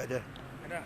Ada. Ada.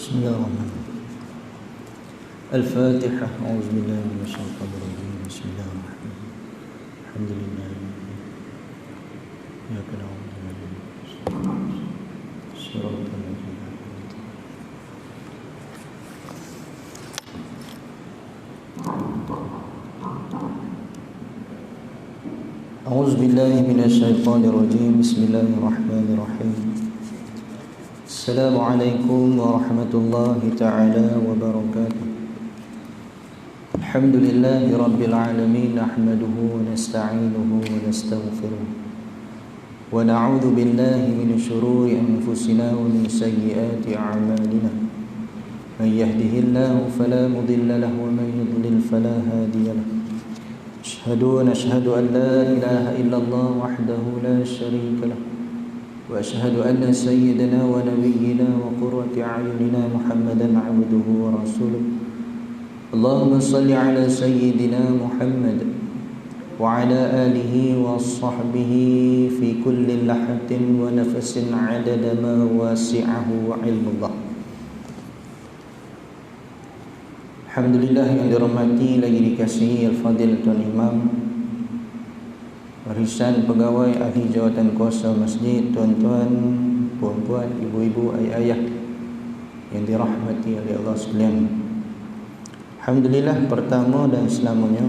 Bismillahirrahmanirrahim. Al-Fatihah. A'udzubillahi minasyaitonir rajim. Bismillahirrahmanirrahim. Alhamdulillah. Ya kana Shiratal ladzina A'udzubillahi minasyaitonir rajim. Bismillahirrahmanirrahim. Assalamualaikum warahmatullahi ta'ala wabarakatuh. Alhamdulillahi rabbil alamin. Nahmaduhu wa nasta'inuhu wa nastaghfiruh. Wa na'udhu billahi min syururi anfusina wa min sayyiati a'malina. Man yahdihillahu fala mudilla lahu wa man yudlil fala hadiya lahu. Ashhadu an la ilaha illallah wahdahu la sharika lahu. وأشهد أن سيدنا ونبينا وقرة أعيننا محمدا عبده ورسوله. اللهم صل على سيدنا محمد وعلى آله وصحبه في كل لحظة ونفس عدد ما واسعه علم الله. Alhamdulillah yang dirahmati lagi dikasihi Al-Fadil Tuan Imam, barisan pegawai ahli jawatan kuasa masjid, tuan-tuan, puan-puan, ibu-ibu, ayah-ayah yang dirahmati oleh Allah sekalian. Alhamdulillah, pertama dan selamanya,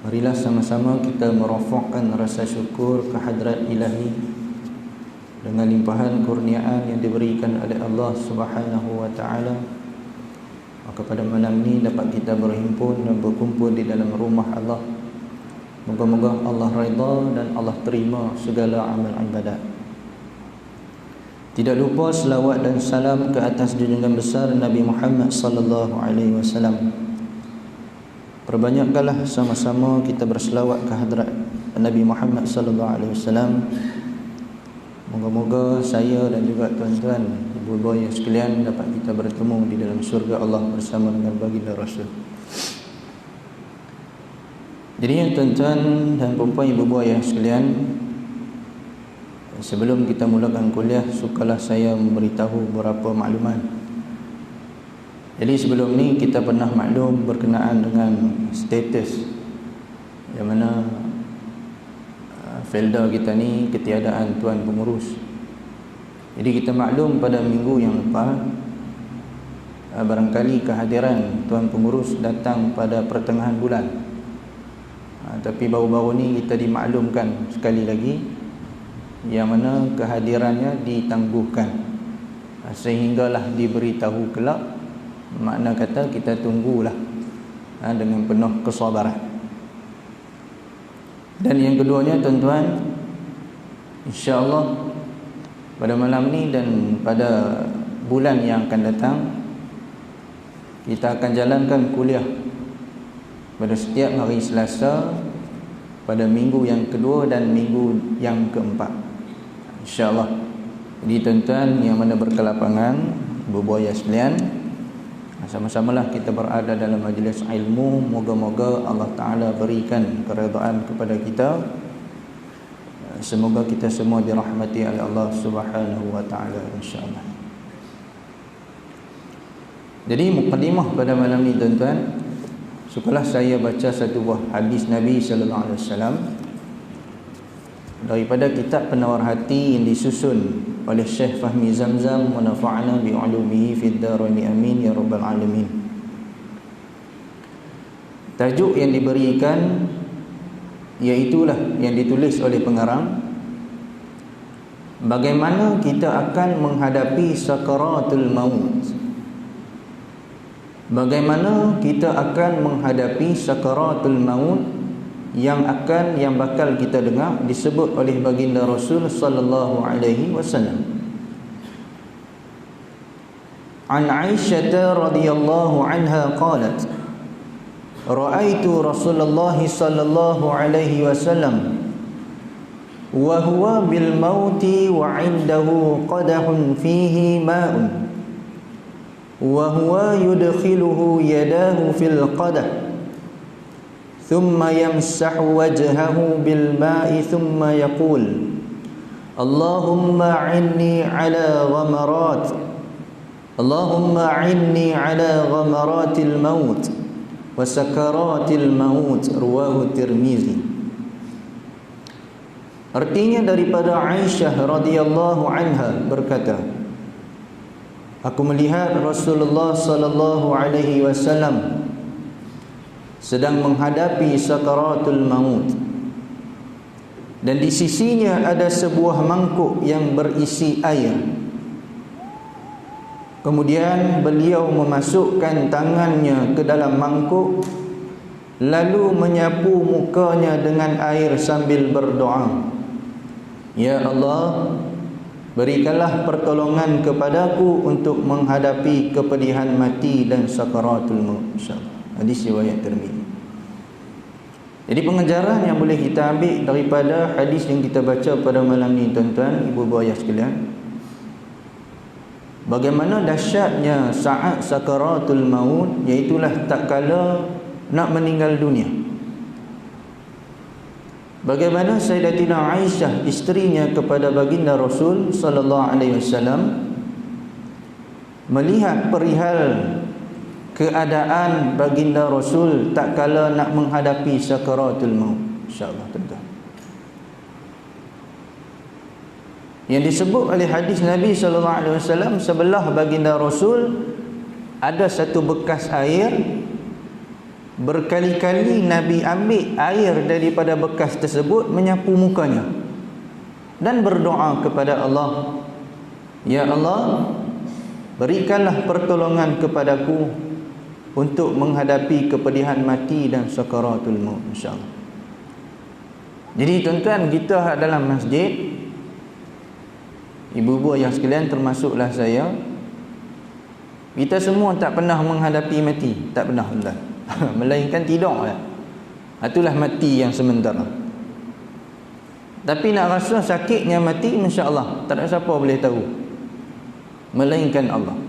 marilah sama-sama kita merofokkan rasa syukur kehadrat ilahi dengan limpahan kurniaan yang diberikan oleh Allah Subhanahu wa ta'ala. Maka pada malam ini dapat kita berhimpun dan berkumpul di dalam rumah Allah. Moga-moga Allah redha dan Allah terima segala amal ibadat. Tidak lupa selawat dan salam ke atas junjungan besar Nabi Muhammad sallallahu alaihi wasallam. Perbanyakkanlah sama-sama kita berselawat ke hadrat Nabi Muhammad sallallahu alaihi wasallam. Moga-moga saya dan juga tuan-tuan, ibu-ibu yang sekalian dapat kita bertemu di dalam syurga Allah bersama dengan baginda Rasul. Jadi yang tuan-tuan dan puan-puan, ibu-ibu yang sekalian, sebelum kita mulakan kuliah, sukalah saya memberitahu beberapa maklumat. Jadi sebelum ni kita pernah maklum berkenaan dengan status yang mana Felda kita ni ketiadaan tuan pengurus. Jadi kita maklum pada minggu yang lepas, barangkali kehadiran tuan pengurus datang pada pertengahan bulan. Tapi baru-baru ni kita dimaklumkan sekali lagi yang mana kehadirannya ditangguhkan, sehinggalah diberitahu kelak. Makna kata kita tunggulah dengan penuh kesabaran. Dan yang keduanya tuan-tuan, insya-Allah pada malam ni dan pada bulan yang akan datang kita akan jalankan kuliah pada setiap hari Selasa, pada minggu yang kedua dan minggu yang keempat, insya-Allah. Jadi tuan-tuan yang mana berkelapangan, ibu-ibu sekalian, sama-samalah kita berada dalam majlis ilmu. Moga-moga Allah Ta'ala berikan keredaan kepada kita. Semoga kita semua dirahmati oleh Allah Subhanahu wa Ta'ala, insya-Allah. Jadi mukadimah pada malam ni tuan-tuan, sukalah saya baca satu buah hadis Nabi sallallahu alaihi wasallam daripada kitab Penawar Hati yang disusun oleh Syekh Fahmi Zamzam, wa nafa'ana bi 'ulumihi fid dharain amin ya rabbal alamin. Tajuk yang diberikan iaitulah yang ditulis oleh pengarang, bagaimana kita akan menghadapi sakaratul maut. Bagaimana kita akan menghadapi sakaratul maut yang bakal kita dengar disebut oleh baginda Rasul sallallahu alaihi wasallam. An Aisyah radhiyallahu anha qalat, ra'aitu Rasulullah sallallahu alaihi wasallam wa huwa bil mauti wa 'indahu qadahun fihi ma'un wa huwa yudkhiluhu yadahu fil qadah thumma yamsahu wajhahu bil ma'i thumma yaqul Allahumma 'inni 'ala ghamarat Allahumma 'inni 'ala ghamaratil maut wa sakaratil maut, rawahu Tirmizi. Artinya daripada Aisyah radhiyallahu anha berkata, aku melihat Rasulullah sallallahu alaihi wasallam sedang menghadapi sakaratul maut, dan di sisinya ada sebuah mangkuk yang berisi air. Kemudian beliau memasukkan tangannya ke dalam mangkuk, lalu menyapu mukanya dengan air sambil berdoa, ya Allah, berikanlah pertolongan kepadaku untuk menghadapi kepedihan mati dan sakaratul maut. Hadis riwayat Tirmizi. Jadi pengajaran yang boleh kita ambil daripada hadis yang kita baca pada malam ni, tuan-tuan, ibu-ibu ayah sekalian, bagaimana dahsyatnya saat sakaratul maut, iaitulah tak kala nak meninggal dunia. Bagaimana Sayyidatina Aisyah, isterinya kepada baginda Rasul sallallahu alaihi wasallam, melihat perihal keadaan baginda Rasul tak kala nak menghadapi sakaratul maut. Insya-Allah, tuan-tuan. Yang disebut oleh hadis Nabi sallallahu alaihi wasallam, sebelah baginda Rasul ada satu bekas air. Berkali-kali Nabi ambil air daripada bekas tersebut, menyapu mukanya dan berdoa kepada Allah, ya Allah, berikanlah pertolongan kepadaku untuk menghadapi kepedihan mati dan sakaratul maut, insya-Allah. Jadi tuan-tuan, kita dalam masjid, ibu-ibu yang sekalian, termasuklah saya, kita semua tak pernah menghadapi mati, tak pernah, Allah. Melainkan tidaklah. Itulah mati yang sementara. Tapi nak rasa sakitnya mati, insya-Allah tak ada siapa boleh tahu melainkan Allah.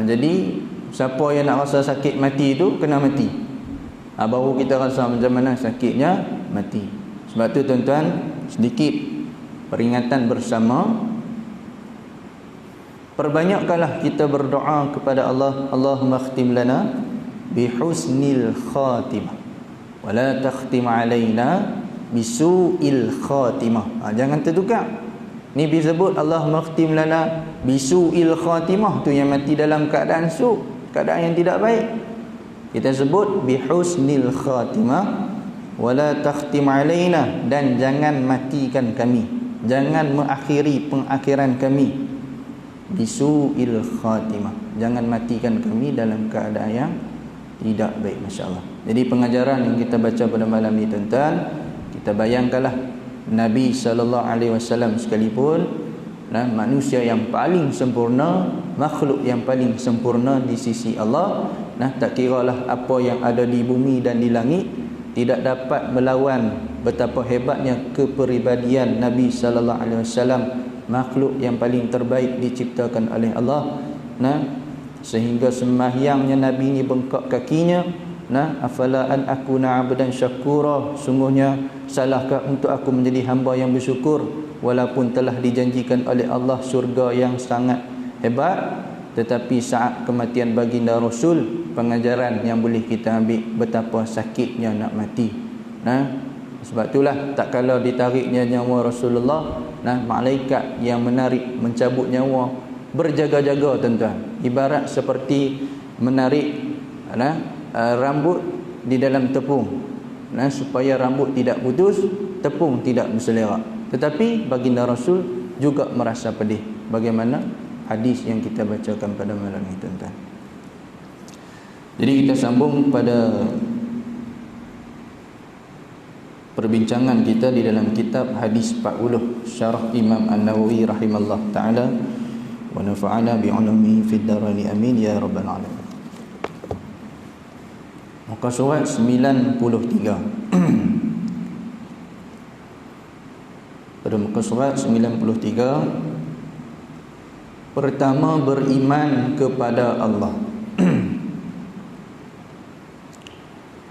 Jadi siapa yang nak rasa sakit mati itu kena mati, baru kita rasa macam mana sakitnya mati. Sebab tu tuan-tuan, sedikit peringatan bersama, perbanyakkanlah kita berdoa kepada Allah, Allahumma khtim lana bihusnil khatimah wa la takhtim alaina bisu'il khatimah. Jangan tertukar. Ni disebut Allahumma khtim lana bisu'il khatimah, tu yang mati dalam keadaan su', keadaan yang tidak baik. Kita sebut bihusnil khatimah wa la takhtim alaina, dan jangan matikan kami, jangan mengakhiri pengakhiran kami, bisu'il khatimah, jangan matikan kami dalam keadaan yang tidak baik. Masya-Allah. Jadi pengajaran yang kita baca pada malam ini, tuan-tuan, kita bayangkanlah Nabi sallallahu alaihi wasallam sekalipun, manusia yang paling sempurna, makhluk yang paling sempurna di sisi Allah, tak kiralah apa yang ada di bumi dan di langit, tidak dapat melawan betapa hebatnya kepribadian Nabi sallallahu alaihi wasallam, makhluk yang paling terbaik diciptakan oleh Allah. Sehingga sembahyangnya Nabi ini bengkak kakinya, afala an akuna abdan syakura, sungguhnya salahkah untuk aku menjadi hamba yang bersyukur, walaupun telah dijanjikan oleh Allah syurga yang sangat hebat. Tetapi saat kematian baginda Rasul, pengajaran yang boleh kita ambil betapa sakitnya nak mati. Sebab itulah tak kala ditariknya nyawa Rasulullah, malaikat yang menarik, mencabut nyawa berjaga-jaga tuan-tuan. Ibarat seperti menarik rambut di dalam tepung, supaya rambut tidak putus, tepung tidak berselerak. Tetapi baginda Rasul juga merasa pedih. Bagaimana hadis yang kita bacakan pada malam ini tuan-tuan. Jadi kita sambung pada perbincangan kita di dalam kitab Hadis 40 Syarah Imam An-Nawawi rahimallahu taala wa nafa'ana bi'ulumihi fid dharain amin ya rabbal alamin. Muka surat 93. Pada muka surat 93, pertama, beriman kepada Allah.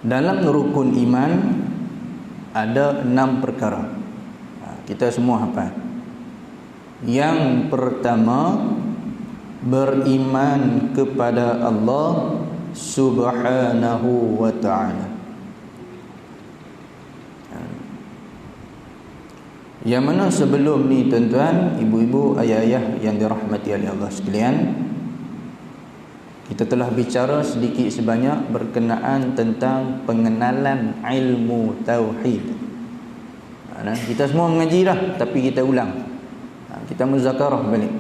Dalam rukun iman ada 6 perkara. Kita semua hafal. Yang pertama, beriman kepada Allah Subhanahu wa ta'ala. Yang mana sebelum ni tuan-tuan, ibu-ibu, ayah-ayah yang dirahmati oleh Allah sekalian, kita telah bicara sedikit sebanyak berkenaan tentang pengenalan ilmu tauhid. Kita semua mengaji dah, tapi kita ulang. Kita muzakarah balik.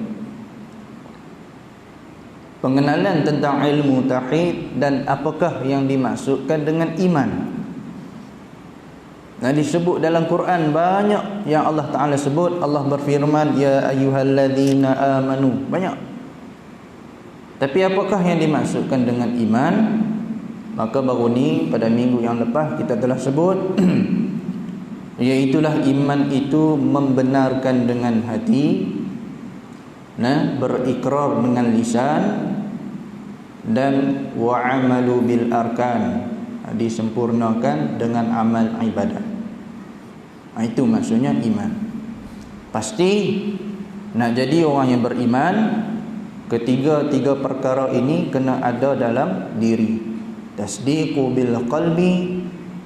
Pengenalan tentang ilmu tauhid dan apakah yang dimaksudkan dengan iman. Disebut dalam Quran banyak yang Allah Ta'ala sebut. Allah berfirman, ya ayyuhalladzina amanu. Banyak. Tapi apakah yang dimaksudkan dengan iman? Maka baru ni pada minggu yang lepas kita telah sebut iaitulah iman itu membenarkan dengan hati, berikrar dengan lisan, dan wa'amalu bil arkan, disempurnakan dengan amal ibadah. Itu maksudnya iman. Pasti nak jadi orang yang beriman, tiga perkara ini kena ada dalam diri. Tasdiqu bil qalbi,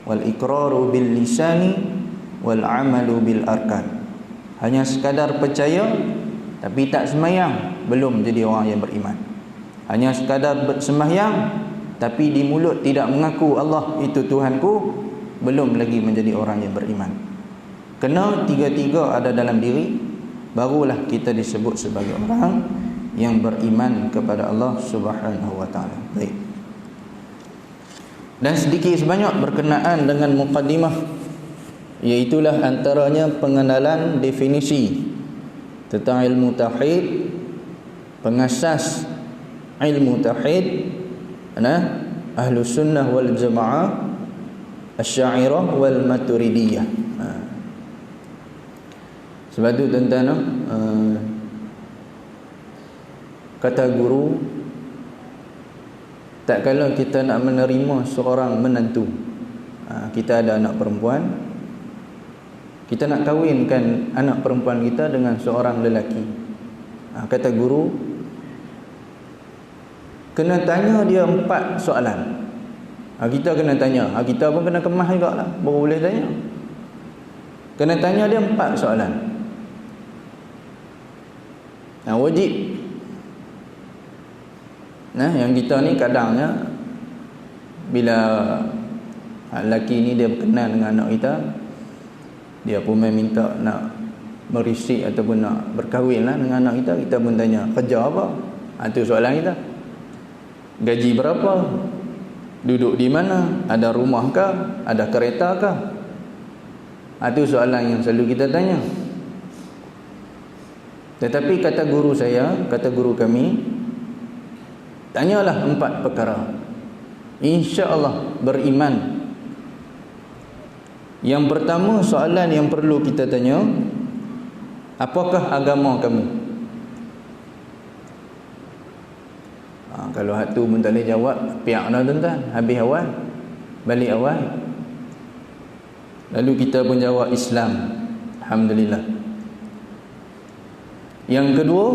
wal iqraru bil lisani, wal amalu bil arkan. Hanya sekadar percaya tapi tak sembahyang, belum jadi orang yang beriman. Hanya sekadar sembahyang tapi di mulut tidak mengaku Allah itu Tuhanku, belum lagi menjadi orang yang beriman. Kena tiga-tiga ada dalam diri, barulah kita disebut sebagai orang yang beriman kepada Allah Subhanahu wa ta'ala. Baik. Dan sedikit sebanyak berkenaan dengan muqaddimah, iaitulah antaranya pengenalan definisi tentang ilmu tauhid, pengasas ilmu tauhid, Ahlus Sunnah wal Jamaah, Asy'ariyah wal Maturidiyah. Sebab itu tuan-tuan, kata guru, tak kala kita nak menerima seorang menantu, kita ada anak perempuan, kita nak kahwinkan anak perempuan kita dengan seorang lelaki, kata guru, kena tanya dia 4 soalan. Kita kena tanya, kita pun kena kemas juga lah, baru boleh tanya. Kena tanya dia 4 soalan. Wajib. Yang kita ni kadangnya bila lelaki ni dia berkenan dengan anak kita, dia pun minta nak merisik ataupun nak berkahwin lah dengan anak kita, kita pun tanya, kerja apa? Itu soalan kita. Gaji berapa? Duduk di mana? Ada rumah kah? Ada kereta kah? Itu soalan yang selalu kita tanya. Tetapi kata guru saya, kata guru kami, tanyalah 4 perkara, insya-Allah beriman. Yang pertama, soalan yang perlu kita tanya, apakah agama kamu? Kalau hak tu pun tak boleh jawab, piak dah tuan-tuan, habis awal, balik awal. Lalu kita pun jawab Islam, alhamdulillah. Yang kedua,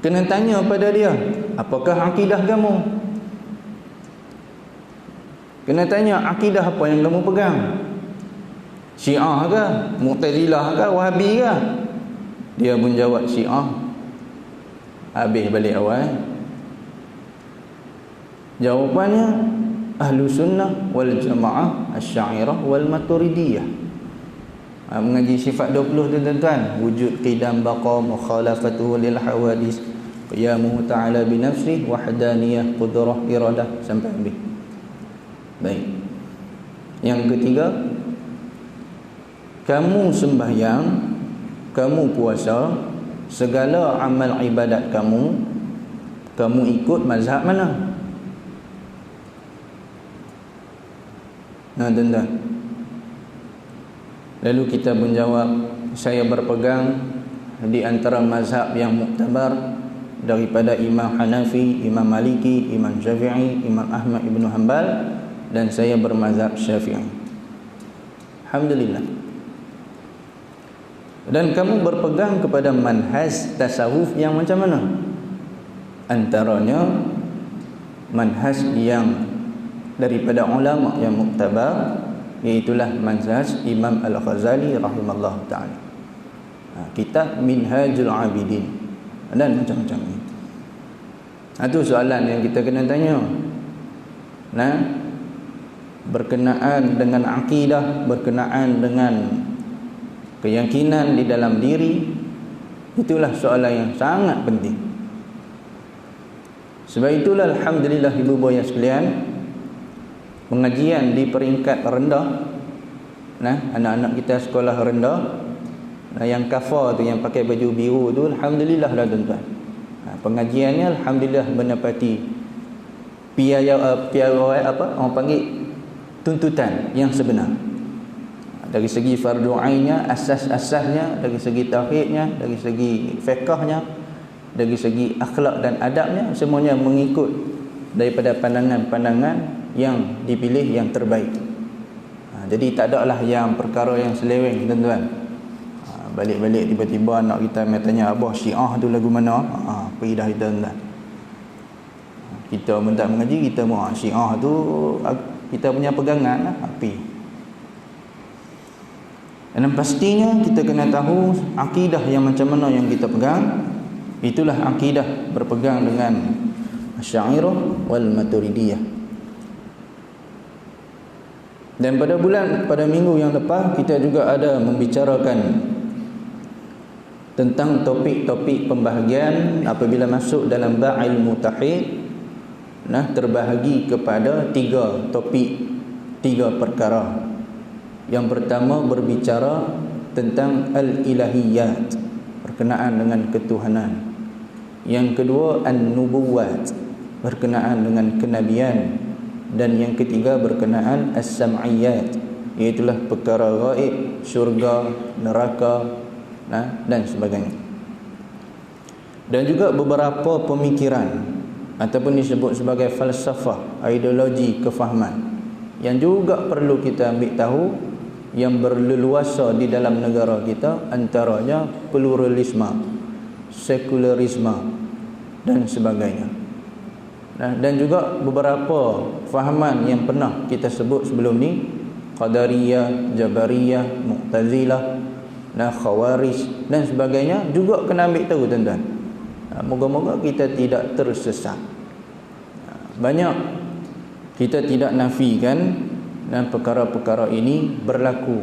kena tanya pada dia, apakah akidah kamu? Kena tanya akidah apa yang kamu pegang. Syiah ke, Mu'tazilah ke, Wahabi ke? Dia pun jawab Syiah. Habis balik awal. Jawapannya Ahlu Sunnah wal Jamaah, Asy'ariyah wal Maturidiyah. Mengaji sifat 20 tu tuan-tuan, wujud, qidam, baqa, mukhalafatuhu lil hawadis, qiyamuhu ta'ala bi nafsihi, wahdaniyah, qudrah, iradah, sampai habis. Baik. Yang ketiga, kamu sembahyang, kamu puasa, segala amal ibadat kamu ikut mazhab mana? Nah, tuan-tuan. Lalu kita menjawab, saya berpegang di antara mazhab yang muktabar daripada Imam Hanafi, Imam Maliki, Imam Syafi'i, Imam Ahmad ibn Hanbal, dan saya bermazhab Syafi'i. Alhamdulillah. Dan kamu berpegang kepada manhaj tasawuf yang macam mana? Antaranya manhaj yang daripada ulama yang muktabar, iaitulah manhaj Imam Al-Ghazali rahimallahu ta'ala. Kitab Minhajul Abidin dan macam-macam ini. Itu soalan yang kita kena tanya. Nah, berkenaan dengan akidah, berkenaan dengan keyakinan di dalam diri, itulah soalan yang sangat penting. Sebab itulah alhamdulillah ibu bapa sekalian, pengajian di peringkat rendah, nah, anak-anak kita sekolah rendah, nah, yang kafar tu, yang pakai baju biru tu, alhamdulillah dah tuan-tuan. Pengajiannya alhamdulillah menepati orang panggil tuntutan yang sebenar. Dari segi fardu ainnya, asas-asasnya, dari segi tauhidnya, dari segi fiqhnya, dari segi akhlak dan adabnya, semuanya mengikut daripada pandangan-pandangan yang dipilih yang terbaik. Jadi tak ada lah yang perkara yang seleweng, tuan-tuan. Balik-balik tiba-tiba anak kita tanya, abah Syiah tu lagu mana? Pergi dah kita, tuan-tuan. Kita pun tak mengaji, kita mau Syiah tu kita punya pegangan lah, api. Dan pastinya kita kena tahu akidah yang macam mana yang kita pegang. Itulah akidah berpegang dengan Asy'ariyah wal Maturidiyah. Dan pada minggu yang lepas kita juga ada membicarakan tentang topik-topik pembahagian apabila masuk dalam ba'il mutahid. Nah, terbahagi kepada 3 topik, 3 perkara. Yang pertama berbicara tentang al-ilahiyat, berkenaan dengan ketuhanan. Yang kedua an-nubuwat, berkenaan dengan kenabian. Dan yang ketiga berkenaan as-sam'iyat, iaitulah perkara gaib, syurga, neraka, dan sebagainya. Dan juga beberapa pemikiran ataupun disebut sebagai falsafah, ideologi kefahaman yang juga perlu kita ambil tahu, yang berleluasa di dalam negara kita, antaranya pluralisme, sekularisme dan sebagainya. Dan juga beberapa fahaman yang pernah kita sebut sebelum ni, Qadariyah, Jabariyah, Mu'tazilah, Khawarij dan sebagainya, juga kena ambil tahu, tuan-tuan. Moga-moga kita tidak tersesat. Banyak kita tidak nafikan dan perkara-perkara ini berlaku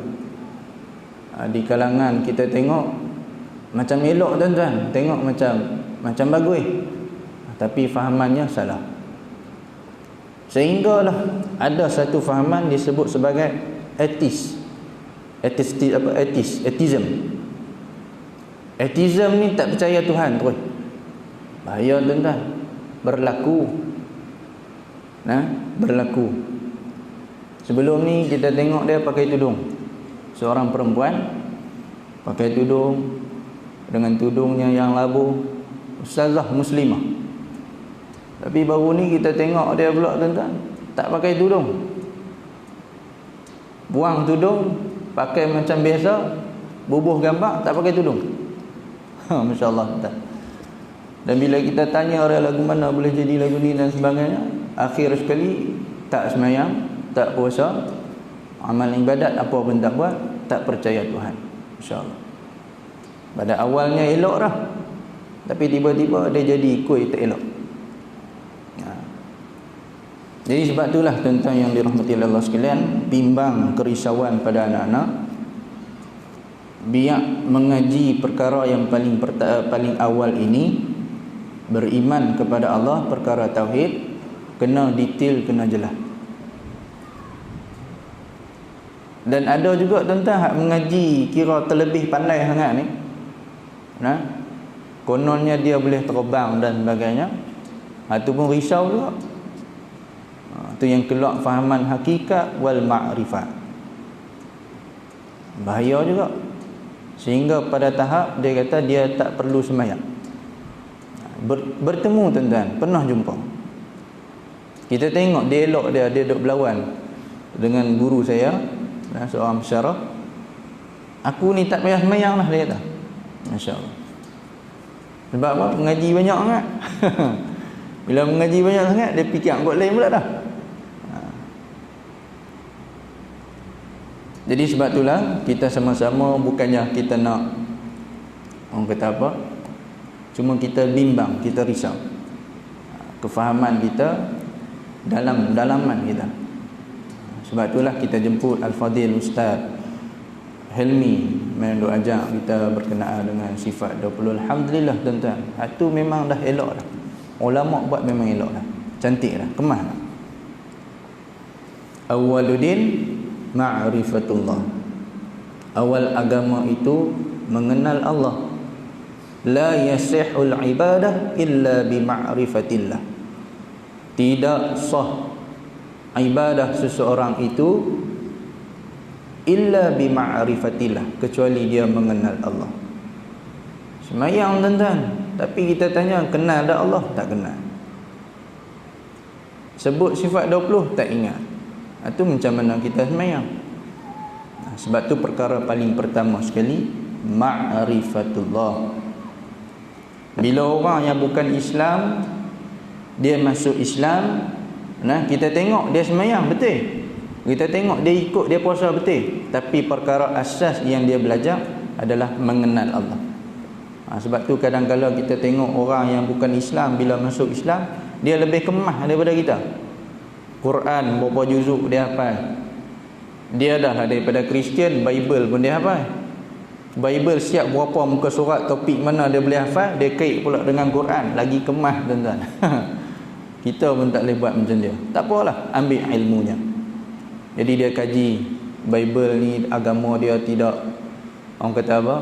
di kalangan kita. Tengok macam elok, tuan-tuan, tengok macam bagus, tapi fahamannya salah. Sehinggalah ada satu fahaman disebut sebagai atheism. Atheism ni tak percaya Tuhan terus. Bahaya, tuan-tuan. Berlaku. Sebelum ni kita tengok dia pakai tudung. Seorang perempuan pakai tudung, dengan tudungnya yang labuh, ustazah muslimah. Tapi baru ni kita tengok dia pula, tuan-tuan, tak pakai tudung. Buang tudung, pakai macam biasa, bubuh gambar, tak pakai tudung. Masya-Allah, tuan. Dan bila kita tanya orang lagu mana boleh jadi lagu ni dan sebagainya, akhir sekali tak semayang, tak puasa, amal ibadat apa pun tak buat, tak percaya Tuhan, insya-Allah. Pada awalnya elok dah, tapi tiba-tiba dia jadi ikut tak elok. Jadi sebab itulah tentang yang dirahmati Allah sekalian, bimbang kerisauan pada anak-anak, biar mengaji perkara yang paling awal ini, beriman kepada Allah, perkara tauhid, kena detail, kena jelas. Dan ada juga tentang hak mengaji kira terlebih pandai sangat ni, kononnya dia boleh terbang dan sebagainya, itu pun risau juga. Itu yang keluar fahaman hakikat wal ma'rifat, bahaya juga. Sehingga pada tahap dia kata dia tak perlu sembahyang. Bertemu tuan-tuan, pernah jumpa. Kita tengok dialog dia duduk berlawan dengan guru saya, seorang pensyarah. Aku ni tak payah sembahyang lah, dia kata. Masya-Allah. Sebab apa? Mengaji banyak sangat. Bila mengaji banyak sangat, dia fikir kot lain pula dah. Jadi sebab itulah kita sama-sama, bukannya kita nak, orang kata apa, cuma kita bimbang, kita risau kefahaman kita dalam dalaman kita. Sebab itulah kita jemput Al-Fadil Ustaz Helmi main duk ajak kita berkenaan dengan sifat 20. Alhamdulillah tuan-tuan, itu memang dah elok dah. Ulama buat memang elok dah, cantik dah, kemas dah. Awwaluddin ma'rifatullah. Awal agama itu mengenal Allah. La yasihul ibadah illa bima'rifatillah. Tidak sah ibadah seseorang itu illa bima'rifatillah, kecuali dia mengenal Allah. Semayang tuan-tuan, tapi kita tanya kenal tak Allah? Tak kenal. Sebut sifat 20 tak ingat. Itu macam mana kita semayang? Sebab tu perkara paling pertama sekali, ma'rifatullah. Bila orang yang bukan Islam dia masuk Islam, kita tengok dia semayang betul, kita tengok dia ikut, dia puasa betul, tapi perkara asas yang dia belajar adalah mengenal Allah. Sebab tu kadang-kadang kita tengok orang yang bukan Islam, bila masuk Islam dia lebih kemah daripada kita. Quran berapa juzuk dia hafal. Dia dah daripada Kristian, Bible pun dia hafal. Bible siap berapa muka surat, topik mana dia boleh hafal, dia kait pula dengan Quran, lagi kemah tuan-tuan. Kita pun tak boleh buat macam dia. Tak apalah, ambil ilmunya. Jadi dia kaji Bible ni, agama dia tidak, orang kata apa,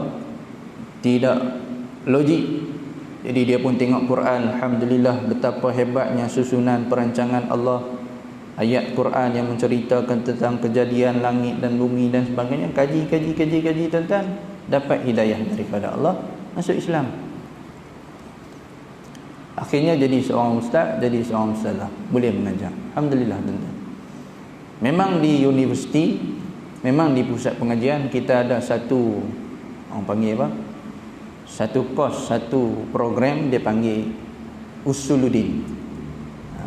tidak logik. Jadi dia pun tengok Quran, alhamdulillah betapa hebatnya susunan perancangan Allah. Ayat Quran yang menceritakan tentang kejadian langit dan bumi dan sebagainya, kaji tuan-tuan, dapat hidayah daripada Allah, masuk Islam. Akhirnya jadi seorang ustaz, jadi seorang ustazah, boleh mengajar. Alhamdulillah tuan-tuan. Memang di universiti, memang di pusat pengajian kita ada satu, orang panggil apa, satu kos, satu program dia panggil Usuluddin.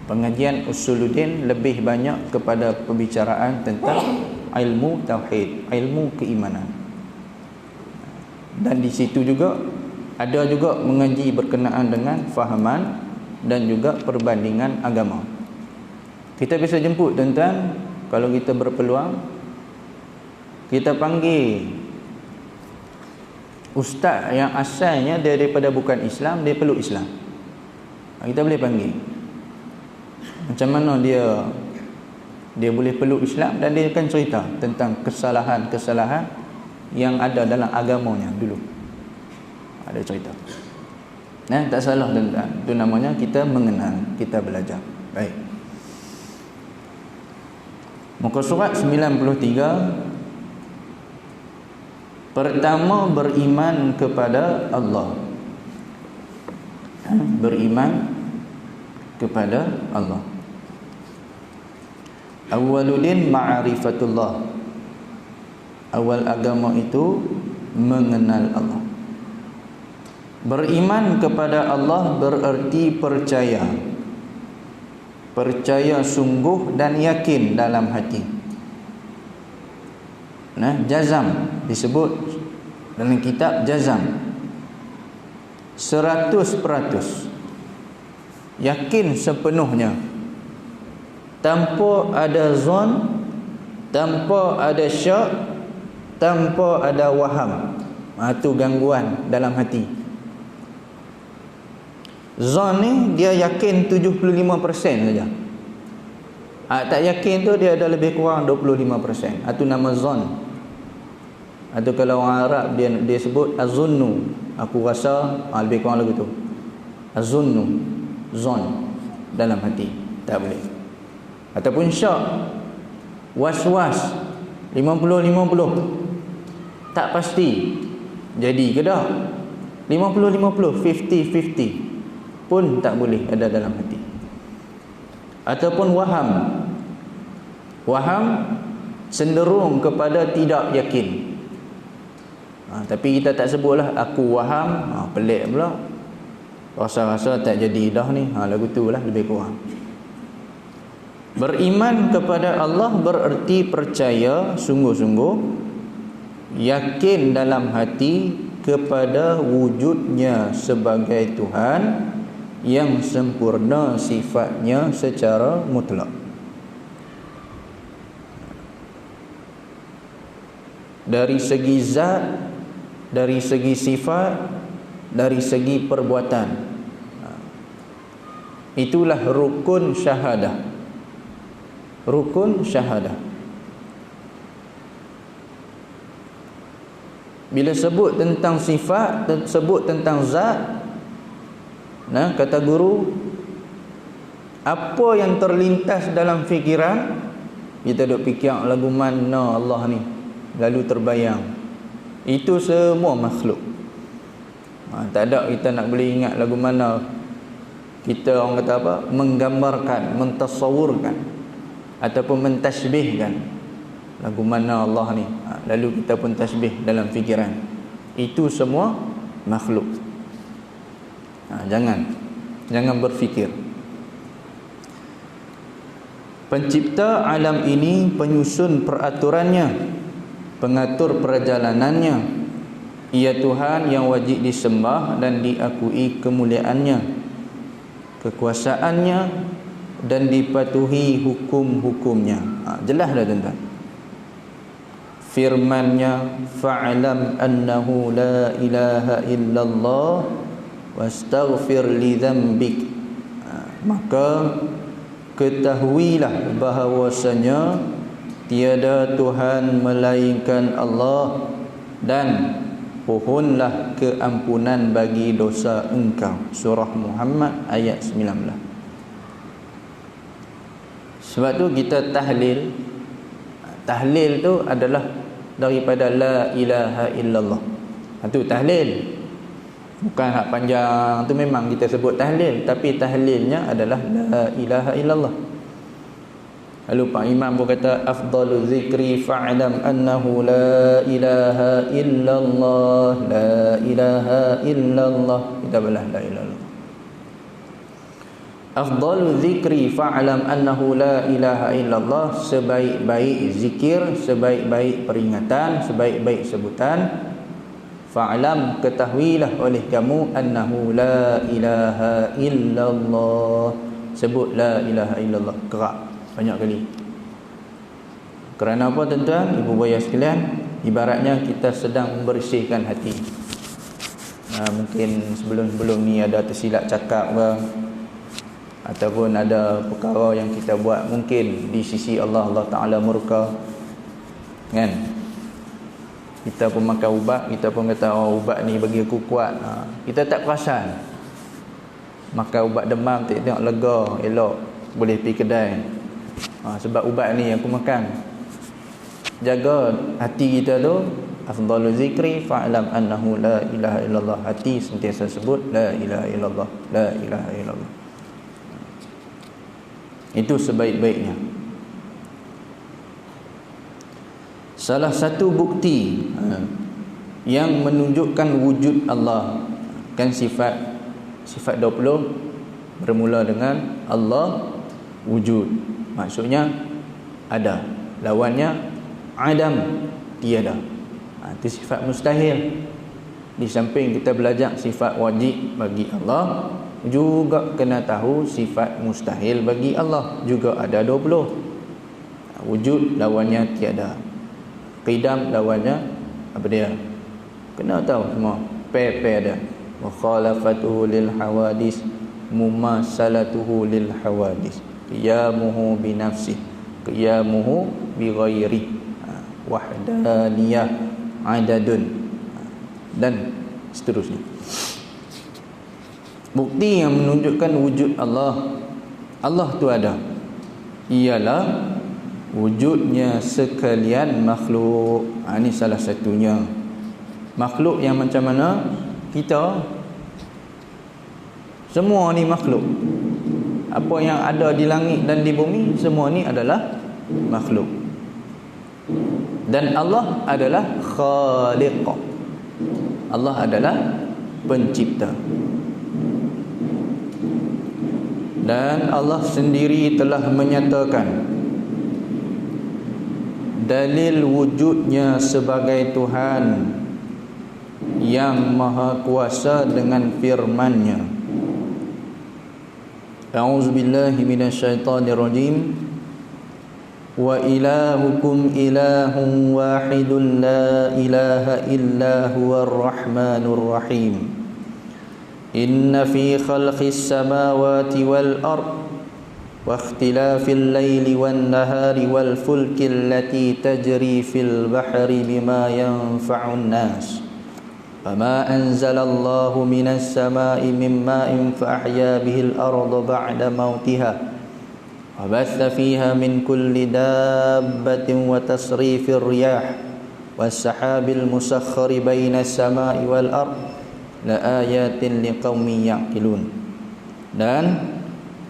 Pengajian Usuluddin lebih banyak kepada pembicaraan tentang ilmu tauhid, ilmu keimanan. Dan di situ juga ada juga mengaji berkenaan dengan fahaman dan juga perbandingan agama. Kita bisa jemput tuan-tuan, kalau kita berpeluang, kita panggil ustaz yang asalnya dia daripada bukan Islam, dia peluk Islam. Kita boleh panggil. Macam mana dia boleh peluk Islam, dan dia akan cerita tentang kesalahan-kesalahan yang ada dalam agamanya dulu. Ada cerita. Tak salah tuan-tuan. Itu namanya kita mengenal, kita belajar. Baik. Muka surat 93. Pertama, beriman kepada Allah. Beriman kepada Allah. Awwaluddin ma'rifatullah. Awal agama itu mengenal Allah. Beriman kepada Allah bererti percaya. Percaya sungguh dan yakin dalam hati. Jazam disebut dalam kitab jazam 100% yakin sepenuhnya, tanpa ada zon, tanpa ada syak, tanpa ada waham. Itu gangguan dalam hati. Zon ni dia yakin 75% saja. Tak yakin tu dia ada lebih kurang 25%. Itu nama zon. Atau kalau orang Arab dia sebut azunnu, aku rasa, lebih kurang lagu tu. Azunnu, zon dalam hati, tak boleh. Ataupun syak, was-was 50-50, tak pasti jadi ke dah. 50-50, 50-50 pun tak boleh ada dalam hati. Ataupun waham cenderung kepada tidak yakin. Tapi kita tak sebutlah aku waham, pelik pula, rasa-rasa tak jadi dah ni. Lagu tu lah lebih kurang. Beriman kepada Allah bererti percaya sungguh-sungguh, yakin dalam hati kepada wujudnya sebagai Tuhan yang sempurna sifatnya secara mutlak. Dari segi zat, dari segi sifat, dari segi perbuatan. Itulah rukun syahadah. Rukun syahadah. Bila sebut tentang sifat, sebut tentang zat, kata guru, apa yang terlintas dalam fikiran, kita duk fikir lagu mana Allah ni, lalu terbayang. Itu semua makhluk. Tak ada kita nak boleh ingat lagu mana kita orang kata apa, menggambarkan, mentasawurkan ataupun mentasbihkan lagu mana Allah ni, lalu kita pun tasbih dalam fikiran. Itu semua makhluk. Jangan berfikir. Pencipta alam ini, penyusun peraturannya, pengatur perjalanannya. Ia Tuhan yang wajib disembah dan diakui kemuliaannya, kekuasaannya, dan dipatuhi hukum-hukumnya. Jelas dah tuan-tuan. Firman-Nya, fa'lam annahu la ilaha illallah wastaghfir li dhanbik. Maka ketahuilah bahawasanya tiada Tuhan melainkan Allah, dan pohonlah keampunan bagi dosa engkau. Surah Muhammad ayat 19. Sebab tu kita tahlil. Tahlil tu adalah daripada la ilaha illallah. Itu tahlil. Bukan hak panjang tu memang kita sebut tahlil, tapi tahlilnya adalah la ilaha illallah. Lalu Pak Imam pun kata afdalu zikri fa'lam annahu la ilaha illallah, la ilaha illallah. Kita balas la ilaha illallah. Afdalu zikri fa'lam annahu la ilaha illallah, sebaik-baik zikir, sebaik-baik peringatan, sebaik-baik sebutan. Fa'lam, ketahuilah oleh kamu, annahu la ilaha illallah. Sebut la ilaha illallah kerak banyak kali. Kerana apa tuan-tuan, ibu bapa sekalian? Ibaratnya kita sedang membersihkan hati. Mungkin sebelum-sebelum ni ada tersilap cakap ke, ataupun ada perkara yang kita buat mungkin di sisi Allah Ta'ala murka, kan? Kita pun makan ubat, kita pun kata ubat ni bagi aku kuat. Kita tak perasan. Makan ubat demam tengok lega, elok, boleh pergi kedai. Sebab ubat ni aku makan. Jaga hati kita tu. Afdalu zikri fa'lam annahu la ilaha illallah. Hati sentiasa sebut la ilaha illallah, la ilaha illallah. Itu sebaik-baiknya. Salah satu bukti yang menunjukkan wujud Allah, kan sifat 20 bermula dengan Allah wujud. Maksudnya ada. Lawannya adam. tiada. Itu sifat mustahil. Di samping kita belajar sifat wajib bagi Allah, juga kena tahu sifat mustahil bagi Allah juga ada 20. Wujud lawannya tiada, qidam lawannya apa dia? Kena tahu semua. Pair ada. Wa khalafatuhu lil hawadis, mumasalatuhu lil hawadis, qiyamuhu bi nafsi, qiyamuhu bi ghairi, wahdaniyah, adadun, dan seterusnya. Bukti yang menunjukkan wujud Allah, Allah tu ada, ialah wujudnya sekalian makhluk. Ini salah satunya. Makhluk yang macam mana? Kita semua ni makhluk. Apa yang ada di langit dan di bumi, semua ni adalah makhluk. Dan Allah adalah khaliq. Allah adalah pencipta. Dan Allah sendiri telah menyatakan dalil wujudnya sebagai Tuhan yang maha kuasa dengan firman-Nya. A'udzubillahi minasyaitonirrajim. Wa ilahukum ilahun wahidun la ilaha illa huwar rahmanur rahim. Inna fi khalqis samawati wal ard wa ikhtilafil laili wan nahari wal fulki allati tajri fil bahri bima yanfa'un nas. فما أنزل الله من السماء من ماء فأحيا به الأرض بعد موتها وبث فيها من كل دابة وتصريف الرياح والسحاب المسخر بين السماء والأرض لآيات لقوم يعقلون. Dan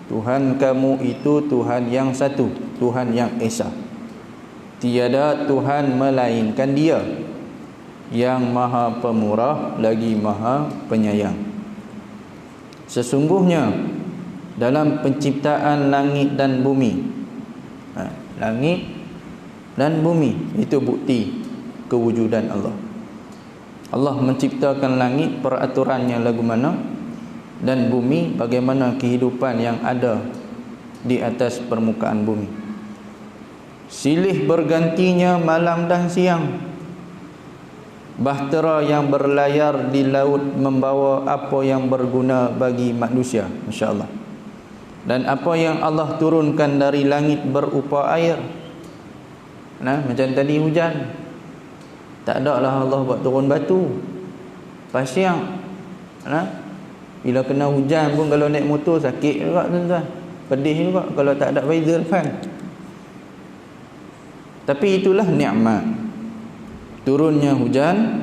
Tuhan kamu itu Tuhan yang satu, Tuhan yang esa. Tiada Tuhan melainkan Dia, yang maha pemurah lagi maha penyayang. Sesungguhnya dalam penciptaan langit dan bumi, langit dan bumi itu bukti kewujudan Allah. Allah menciptakan langit, peraturannya lagu mana, dan bumi bagaimana kehidupan yang ada di atas permukaan bumi. Silih bergantinya malam dan siang. Bahtera yang berlayar di laut membawa apa yang berguna bagi manusia, insya-Allah. Dan apa yang Allah turunkan dari langit berupa air. Macam tadi hujan, tak ada lah Allah buat turun batu, pasir. Bila kena hujan pun kalau naik motor sakit juga tuan-tuan, pedih juga kalau tak ada visor fan. Tapi itulah nikmat turunnya hujan.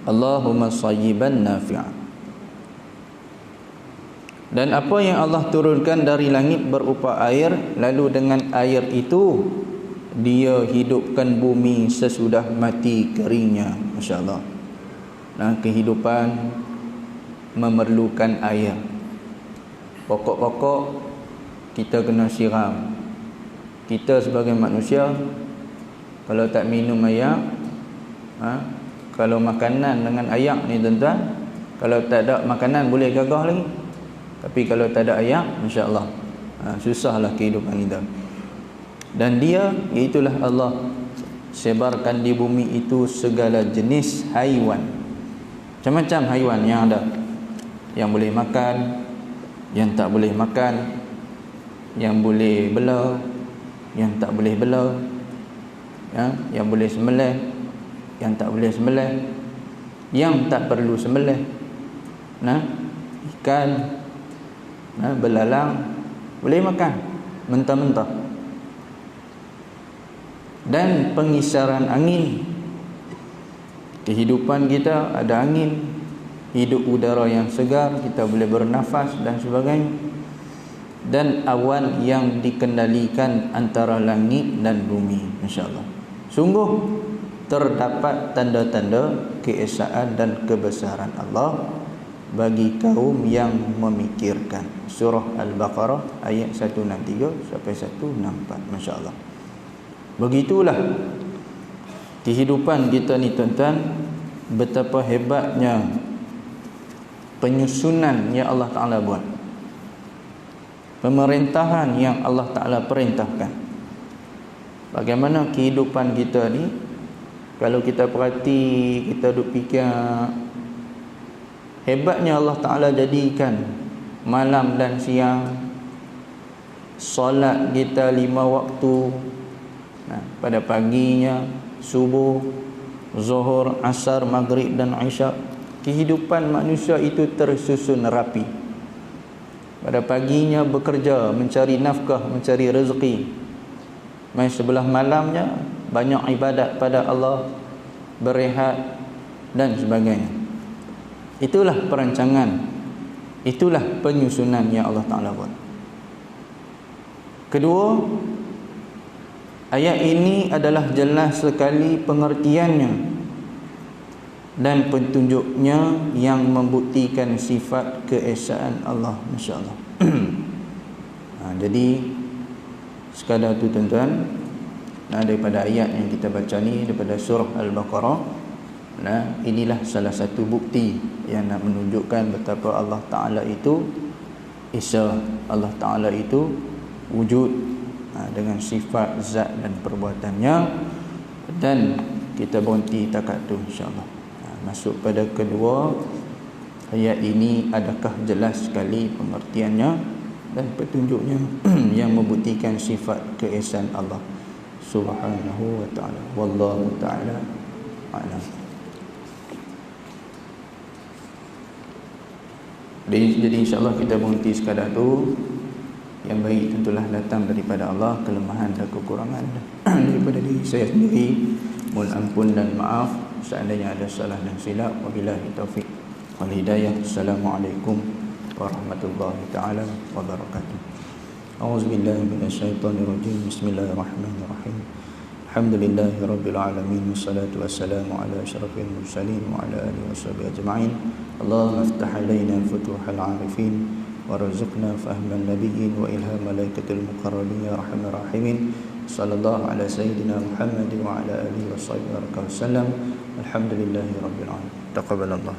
Allahumma sayyiban nafi'an. Dan apa yang Allah turunkan dari langit berupa air, lalu dengan air itu Dia hidupkan bumi sesudah mati keringnya. Masya-Allah. Kehidupan memerlukan air. Pokok-pokok kita kena siram. Kita sebagai manusia kalau tak minum air, kalau makanan dengan air ni tuan-tuan, kalau tak ada makanan boleh gagah lagi, tapi kalau tak ada air, insya-Allah susahlah kehidupan kita. Dan Dia, iaitulah Allah, sebarkan di bumi itu segala jenis haiwan, macam-macam haiwan yang ada, yang boleh makan, yang tak boleh makan, yang boleh bela, yang tak boleh bela, yang boleh sembelih, yang tak boleh sembelih, yang tak perlu sembelih. Ikan, belalang boleh makan mentah-mentah. Dan pengisaran angin. Kehidupan kita ada angin, hidup udara yang segar, kita boleh bernafas dan sebagainya. Dan awan yang dikendalikan antara langit dan bumi, insya-Allah. Sungguh terdapat tanda-tanda keesaan dan kebesaran Allah bagi kaum yang memikirkan. Surah Al-Baqarah ayat 163 sampai 164, masya-Allah. Begitulah kehidupan kita ni tuan-tuan, betapa hebatnya penyusunan yang Allah Ta'ala buat, pemerintahan yang Allah Ta'ala perintahkan. Bagaimana kehidupan kita ni, kalau kita perhati, kita duk fikir, hebatnya Allah Ta'ala jadikan malam dan siang, solat kita 5 waktu, pada paginya subuh, zuhur, asar, maghrib dan isyak. Kehidupan manusia itu tersusun rapi. Pada paginya bekerja, mencari nafkah, mencari rezeki. Mai sebelah malamnya banyak ibadat pada Allah, berehat dan sebagainya. Itulah perancangan, itulah penyusunan yang Allah Ta'ala buat. Kedua, ayat ini adalah jelas sekali pengertiannya dan petunjuknya yang membuktikan sifat keesaan Allah. Masya Allah. Jadi sekadar tu tuan-tuan, daripada ayat yang kita baca ni, daripada surah Al-Baqarah, inilah salah satu bukti yang nak menunjukkan betapa Allah Ta'ala itu Esa, Allah Ta'ala itu wujud dengan sifat, zat dan perbuatannya. Dan kita berhenti takat tu insya-Allah. Masuk pada kedua, ayat ini adakah jelas sekali pengertiannya dan petunjuknya yang membuktikan sifat keesaan Allah Subhanahu wa ta'ala. Wallahu ta'ala a'lam. Jadi insya-Allah kita berhenti sekadar tu. Yang baik tentulah datang daripada Allah, kelemahan dan kekurangan daripada diri saya sendiri. Mohon ampun dan maaf seandainya ada salah dan silap. Wabillahi taufik wal hidayah. Assalamualaikum warahmatullahi taala wabarakatuh. A'udzubillahi minasyaitonirrajim. Bismillahirrahmanirrahim. Alhamdulillahirabbil alamin, wassalatu wassalamu ala asyrafil mursalin wa ala alihi washabihi ajma'in. Allahumma iftah alaina futuhal 'arifin warzuqna fahman nabiyyin wa ilham malaikatil muqarrabin ya arhamar rahimin. Sallallahu ala sayyidina Muhammad wa ala alihi washabihi wasallam. Alhamdulillahirabbil alamin. Taqabbalallahu.